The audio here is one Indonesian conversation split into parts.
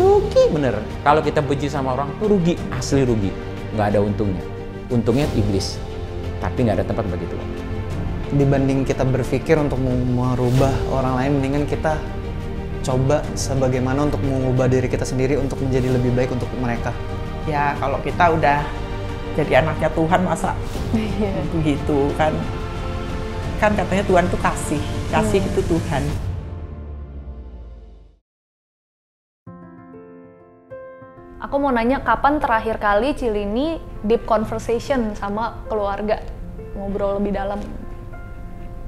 rugi bener. Kalau kita benci sama orang tuh rugi, asli rugi. Nggak ada untungnya. Untungnya iblis, tapi nggak ada tempat bagi Tuhan. Dibanding kita berpikir untuk merubah orang lain, mendingan kita coba sebagaimana untuk mengubah diri kita sendiri untuk menjadi lebih baik untuk mereka. Ya kalau kita udah jadi anaknya Tuhan, masa begitu kan? Kan katanya Tuhan tuh kasih itu Tuhan. Aku mau nanya, kapan terakhir kali Cilini deep conversation sama keluarga? Ngobrol lebih dalam.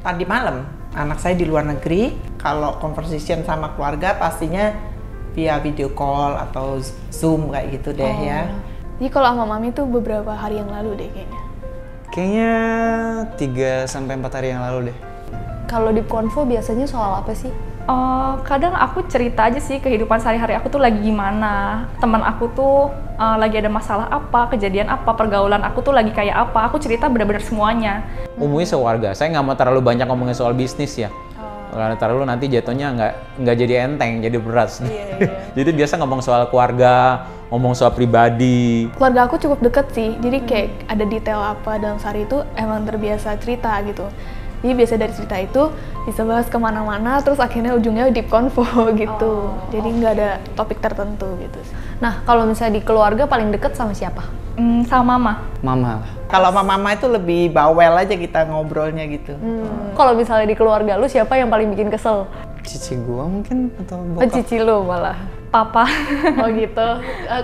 Tadi malam, anak saya di luar negeri. Kalau conversation sama keluarga pastinya via video call atau Zoom kayak gitu deh ya. Jadi kalau sama Mami tuh beberapa hari yang lalu deh kayaknya. Kayaknya 3-4 hari yang lalu deh. Kalau deep convo biasanya soal apa sih? Kadang aku cerita aja sih kehidupan sehari-hari aku tuh lagi gimana, teman aku tuh lagi ada masalah apa, kejadian apa, pergaulan aku tuh lagi kayak apa, aku cerita benar-benar semuanya. Umumnya sewarga, saya nggak mau terlalu banyak ngomongin soal bisnis ya. Karena terlalu nanti jatuhnya nggak jadi enteng, jadi berat. Jadi biasa ngomong soal keluarga, ngomong soal pribadi. Keluarga aku cukup deket sih, jadi kayak ada detail apa dalam sehari itu emang terbiasa cerita gitu. Jadi biasa dari cerita itu bisa bahas kemana-mana, terus akhirnya ujungnya deep convo gitu. Jadi nggak ada topik tertentu gitu. Nah kalau misalnya di keluarga paling deket sama siapa? Sama mama. Mama. Kalau sama mama itu lebih bawel aja kita ngobrolnya gitu. Kalau misalnya di keluarga lu siapa yang paling bikin kesel? Cici gua mungkin atau Oh, bokap. cici lu malah. Papa. Oh gitu.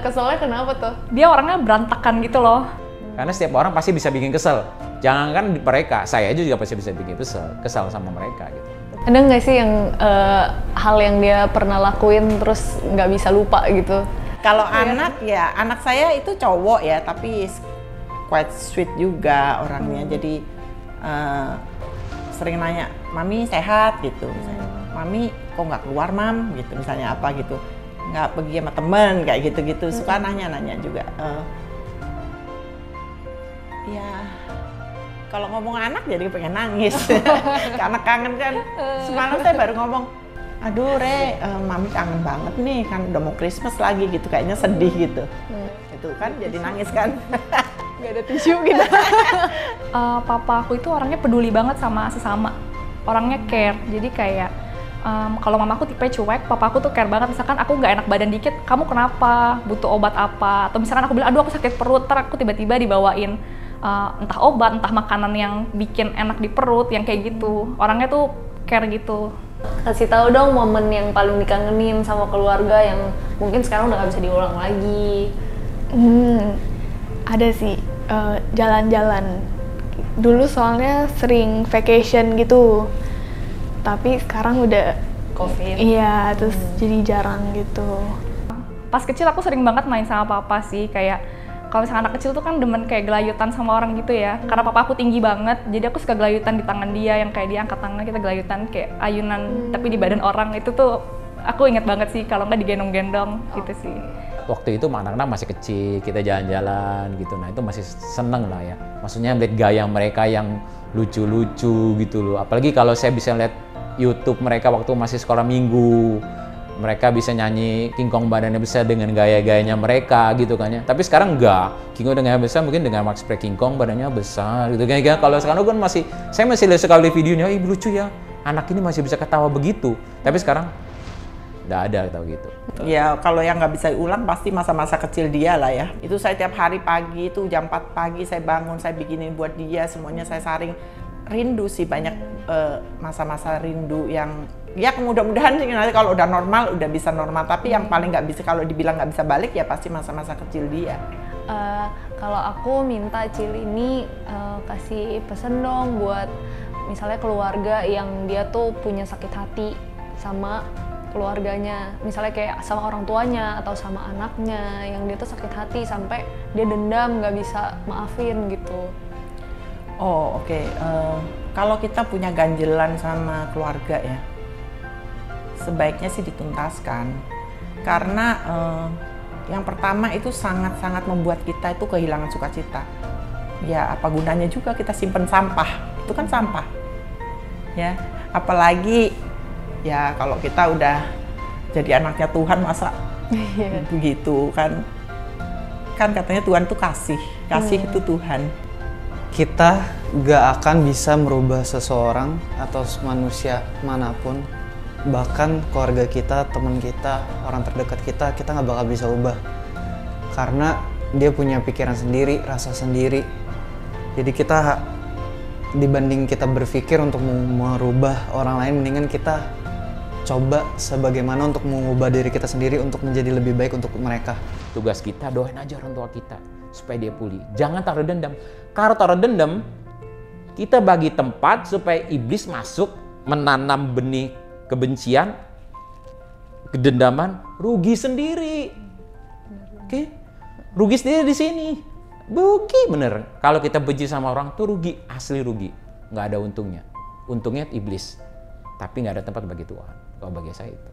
Keselnya kenapa tuh? Dia orangnya berantakan gitu loh. Karena setiap orang pasti bisa bikin kesel. Jangankan mereka, saya aja juga pasti bisa bikin kesal sama mereka gitu. Ada nggak sih yang hal yang dia pernah lakuin terus nggak bisa lupa gitu? Kalau anak ya, anak saya itu cowok ya, tapi quite sweet juga orangnya. Jadi sering nanya, Mami sehat gitu misalnya. Mami kok nggak keluar Mam gitu misalnya apa gitu. Nggak pergi sama temen kayak gitu-gitu. Suka nanya-nanya juga. Ya kalau ngomong anak jadi pengen nangis. Karena kangen kan. Semalam saya baru ngomong, aduh Re, Mami kangen banget nih, kan udah mau Christmas lagi gitu, kayaknya sedih gitu. Itu kan jadi nangis kan. Gak ada tisu gitu. Papa aku itu orangnya peduli banget sama sesama. Orangnya care, jadi kayak kalau mamaku tipe cuek, papa aku tuh care banget. Misalkan aku nggak enak badan dikit, kamu kenapa? Butuh obat apa? Atau misalkan aku bilang, aduh aku sakit perut, ntar aku tiba-tiba dibawain entah obat, entah makanan yang bikin enak di perut, yang kayak gitu. Orangnya tuh care gitu. Kasih tahu dong momen yang paling dikangenin sama keluarga yang mungkin sekarang udah nggak bisa diulang lagi. Ada sih, jalan-jalan. Dulu soalnya sering vacation gitu, tapi sekarang udah COVID. Iya, terus jadi jarang gitu. Pas kecil aku sering banget main sama papa sih, kayak kalau misalnya anak kecil tuh kan demen kayak gelayutan sama orang gitu ya. Karena papa aku tinggi banget, jadi aku suka gelayutan di tangan dia, yang kayak dia angkat tangan, kita gelayutan kayak ayunan tapi di badan orang. Itu tuh aku inget banget sih, kalau nggak digendong-gendong gitu sih. Waktu itu anak-anak masih kecil, kita jalan-jalan gitu, nah itu masih seneng lah ya. Maksudnya lihat gaya mereka yang lucu-lucu gitu loh. Apalagi kalau saya bisa lihat YouTube mereka waktu masih sekolah minggu, mereka bisa nyanyi King Kong badannya besar dengan gaya-gayanya mereka gitu kan ya. Tapi sekarang enggak, King Kong dengan besar mungkin dengan Max Pre King Kong badannya besar gitu kan. Kalau sekarang kan saya masih lihat sekali videonya, ih lucu ya, anak ini masih bisa ketawa begitu. Tapi sekarang nggak ada tahu gitu. Ya kalau yang nggak bisa diulang pasti masa-masa kecil dia lah ya. Itu saya tiap hari pagi itu jam 4 pagi saya bangun, saya bikinin buat dia, semuanya saya saring. Rindu sih, banyak masa-masa rindu yang ya mudah-mudahan sih nanti kalau udah normal udah bisa normal, tapi yang paling nggak bisa, kalau dibilang nggak bisa balik ya pasti masa-masa kecil dia. Kalau aku minta Cilini kasih pesen dong buat misalnya keluarga yang dia tuh punya sakit hati sama keluarganya, misalnya kayak sama orang tuanya atau sama anaknya yang dia tuh sakit hati sampai dia dendam nggak bisa maafin gitu. Oh oke. Kalau kita punya ganjelan sama keluarga ya, sebaiknya sih dituntaskan. Karena yang pertama itu sangat-sangat membuat kita itu kehilangan sukacita. Ya apa gunanya juga kita simpen sampah, itu kan sampah. Ya, apalagi ya kalau kita udah jadi anaknya Tuhan, masa Begitu kan katanya Tuhan tuh kasih itu Tuhan. Kita gak akan bisa merubah seseorang atau manusia manapun, bahkan keluarga kita, teman kita, orang terdekat kita nggak bakal bisa ubah. Karena dia punya pikiran sendiri, rasa sendiri. Jadi kita, dibanding kita berpikir untuk merubah orang lain, mendingan kita coba sebagaimana untuk mengubah diri kita sendiri untuk menjadi lebih baik untuk mereka. Tugas kita doain aja orang tua kita supaya dia pulih. Jangan taruh dendam. Kalau taruh dendam, kita bagi tempat supaya iblis masuk menanam benih kebencian, kedendaman, rugi sendiri. Oke? Rugi sendiri di sini. Rugi bener. Kalau kita benci sama orang tuh rugi, asli rugi. Nggak ada untungnya. Untungnya iblis. Tapi nggak ada tempat bagi Tuhan. Kalau bagi saya itu.